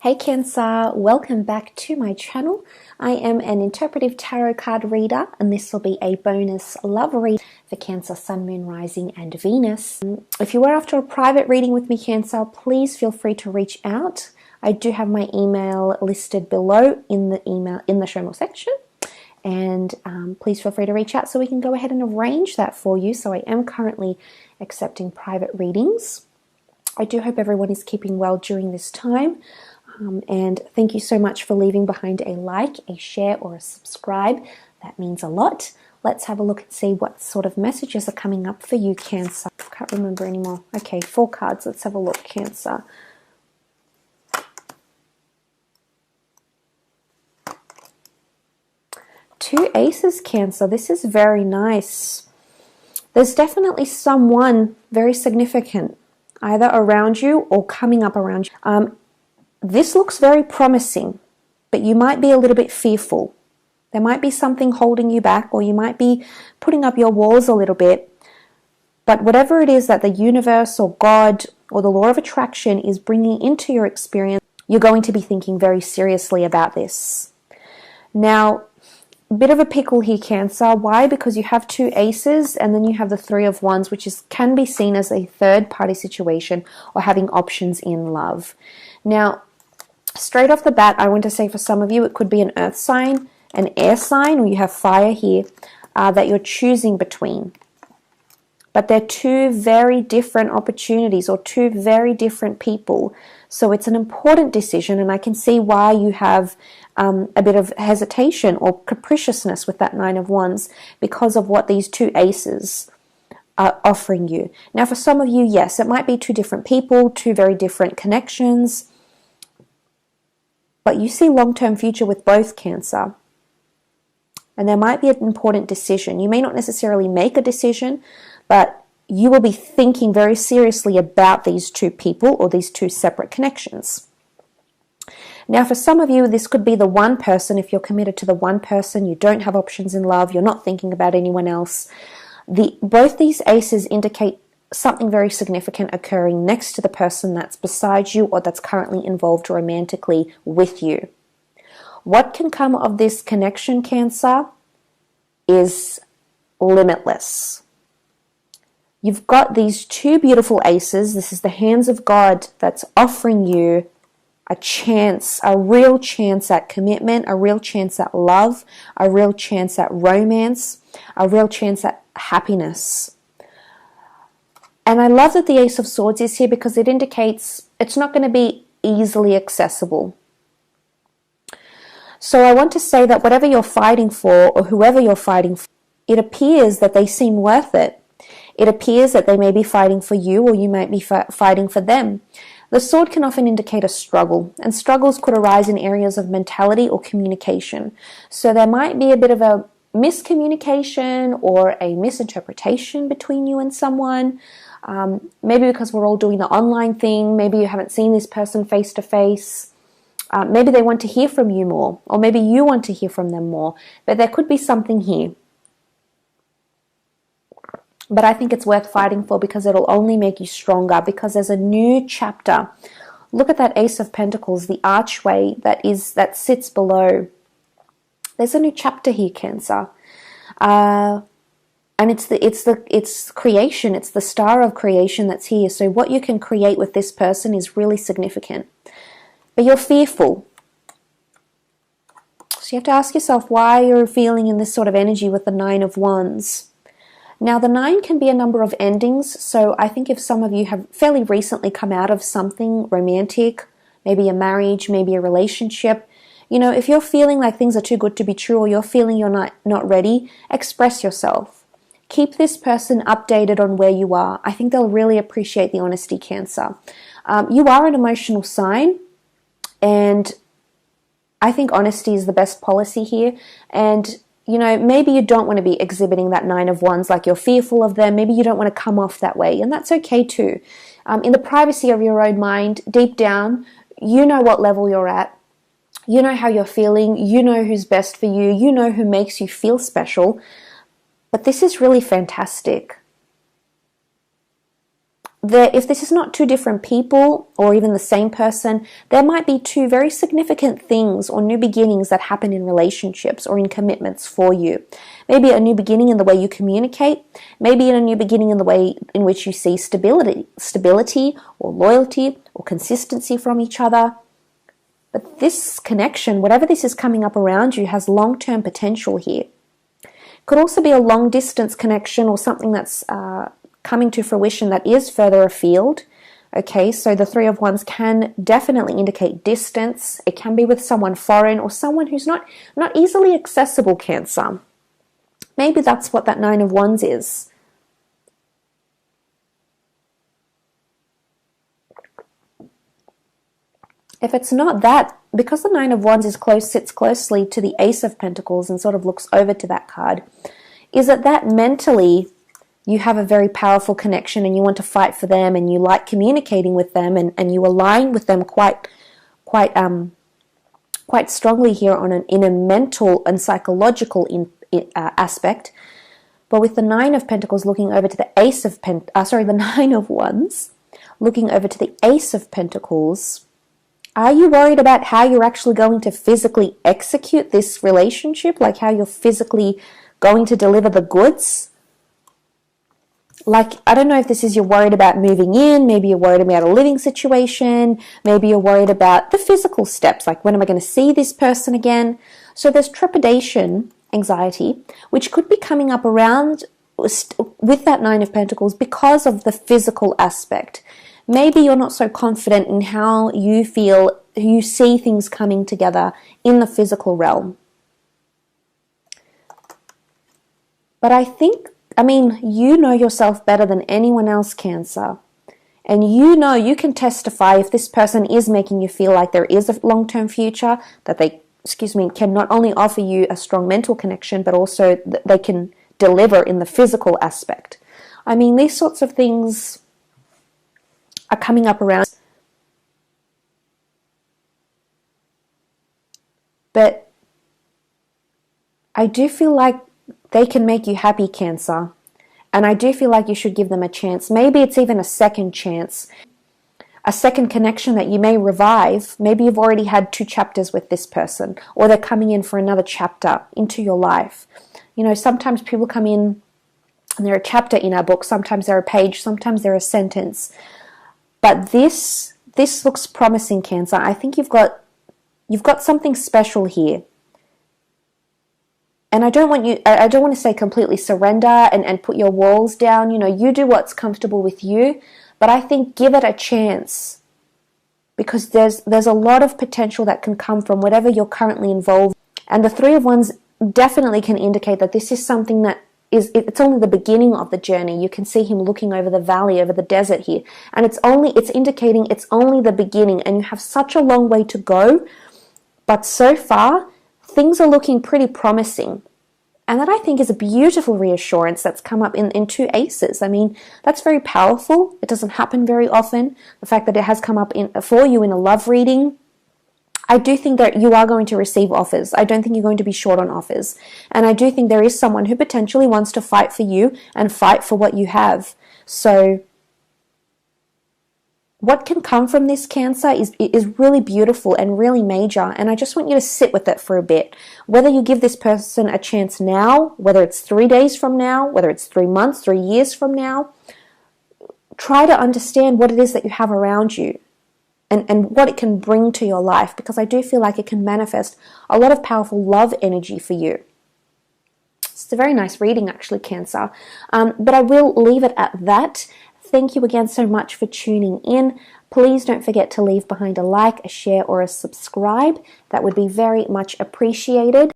Hey Cancer, welcome back to my channel. I am an interpretive tarot card reader and this will be a bonus love read for Cancer, Sun, Moon, Rising and Venus. If you are after a private reading with me Cancer, please feel free to reach out. I do have my email listed below in the show more section, and please feel free to reach out so we can go ahead and arrange that for you. So I am currently accepting private readings. I do hope everyone is keeping well during this time. And thank you so much for leaving behind a like, a share, or a subscribe. That means a lot. Let's have a look and see what sort of messages are coming up for you, Cancer. I can't remember anymore. Okay, 4 cards. Let's have a look, Cancer. Two aces, Cancer. This is very nice. There's definitely someone very significant, either around you or coming up around you. This looks very promising, but you might be a little bit fearful. There might be something holding you back, or you might be putting up your walls a little bit. But whatever it is that the universe or God or the law of attraction is bringing into your experience, you're going to be thinking very seriously about this. Now, a bit of a pickle here, Cancer. Why? Because you have 2 aces and then you have the 3 of Wands, which can be seen as a third party situation or having options in love. Now, straight off the bat, I want to say for some of you, it could be an earth sign, an air sign, or you have fire here that you're choosing between. But they're 2 very different opportunities or 2 very different people. So it's an important decision, and I can see why you have a bit of hesitation or capriciousness with that 9 of Wands because of what these 2 aces are offering you. Now, for some of you, yes, it might be 2 different people, 2 very different connections. But you see long-term future with both, Cancer. And there might be an important decision. You may not necessarily make a decision, but you will be thinking very seriously about these 2 people or these 2 separate connections. Now, for some of you, this could be the one person. If you're committed to the one person, you don't have options in love, you're not thinking about anyone else. Both these aces indicate something very significant occurring next to the person that's beside you or that's currently involved romantically with you. What can come of this connection, Cancer, is limitless. You've got these 2 beautiful aces. This is the hands of God that's offering you a chance, a real chance at commitment, a real chance at love, a real chance at romance, a real chance at happiness. And I love that the Ace of Swords is here because it indicates it's not going to be easily accessible. So I want to say that whatever you're fighting for or whoever you're fighting for, it appears that they seem worth it. It appears that they may be fighting for you or you might be fighting for them. The sword can often indicate a struggle, and struggles could arise in areas of mentality or communication. So there might be a bit of a miscommunication or a misinterpretation between you and someone. Maybe because we're all doing the online thing, maybe you haven't seen this person face to face. Maybe they want to hear from you more, or maybe you want to hear from them more, but there could be something here. But I think it's worth fighting for because it'll only make you stronger, because there's a new chapter. Look at that Ace of Pentacles, the archway that sits below. There's a new chapter here, Cancer. And it's creation, it's the star of creation that's here. So what you can create with this person is really significant. But you're fearful. So you have to ask yourself why you're feeling in this sort of energy with the 9 of Wands. Now, the 9 can be a number of endings. So I think if some of you have fairly recently come out of something romantic, maybe a marriage, maybe a relationship, you know, if you're feeling like things are too good to be true or you're feeling you're not ready, express yourself. Keep this person updated on where you are. I think they'll really appreciate the honesty, Cancer. You are an emotional sign, and I think honesty is the best policy here. And, you know, maybe you don't want to be exhibiting that 9 of Wands like you're fearful of them. Maybe you don't want to come off that way, and that's okay too. In the privacy of your own mind, deep down, you know what level you're at. You know how you're feeling. You know who's best for you. You know who makes you feel special. But this is really fantastic. if this is not two different people or even the same person, there might be two very significant things or new beginnings that happen in relationships or in commitments for you. Maybe a new beginning in the way you communicate, maybe a new beginning in the way in which you see stability or loyalty or consistency from each other. But this connection, whatever this is coming up around you, has long-term potential here. Could also be a long-distance connection or something that's coming to fruition that is further afield. Okay, so the Three of Wands can definitely indicate distance. It can be with someone foreign or someone who's not easily accessible, Cancer. Maybe that's what that Nine of Wands is. If it's not that, because the Nine of Wands sits closely to the Ace of Pentacles and sort of looks over to that card, is that mentally you have a very powerful connection and you want to fight for them and you like communicating with them and you align with them quite strongly here in a mental and psychological aspect. But with the Nine of Pentacles looking over to the the Nine of Wands looking over to the Ace of Pentacles, are you worried about how you're actually going to physically execute this relationship? Like how you're physically going to deliver the goods? Like, I don't know if this is you're worried about moving in, maybe you're worried about a living situation, maybe you're worried about the physical steps, like when am I going to see this person again? So there's trepidation, anxiety, which could be coming up around with that Nine of Pentacles because of the physical aspect. Maybe you're not so confident in how you feel, you see things coming together in the physical realm. But you know yourself better than anyone else, Cancer. And you can testify if this person is making you feel like there is a long-term future, that they, can not only offer you a strong mental connection, but also they can deliver in the physical aspect. These sorts of things are coming up around. But I do feel like they can make you happy, Cancer. And I do feel like you should give them a chance. Maybe it's even a second chance. A second connection that you may revive. Maybe you've already had 2 chapters with this person. Or they're coming in for another chapter into your life. Sometimes people come in and they're a chapter in our book. Sometimes they're a page. Sometimes they're a sentence. But this looks promising, Cancer. I think you've got something special here. And I don't want to say completely surrender and put your walls down. You do what's comfortable with you. But I think give it a chance. Because there's a lot of potential that can come from whatever you're currently involved in. And the Three of Wands definitely can indicate that this is something that it's only the beginning of the journey. You can see him looking over the valley, over the desert here. And it's indicating it's only the beginning. And you have such a long way to go. But so far, things are looking pretty promising. And that I think is a beautiful reassurance that's come up in 2 aces. That's very powerful. It doesn't happen very often. The fact that it has come up for you in a love reading. I do think that you are going to receive offers. I don't think you're going to be short on offers. And I do think there is someone who potentially wants to fight for you and fight for what you have. So what can come from this, Cancer, is really beautiful and really major. And I just want you to sit with it for a bit. Whether you give this person a chance now, whether it's 3 days from now, whether it's 3 months, 3 years from now, try to understand what it is that you have around you and what it can bring to your life, because I do feel like it can manifest a lot of powerful love energy for you. It's a very nice reading, actually, Cancer. But I will leave it at that. Thank you again so much for tuning in. Please don't forget to leave behind a like, a share, or a subscribe. That would be very much appreciated.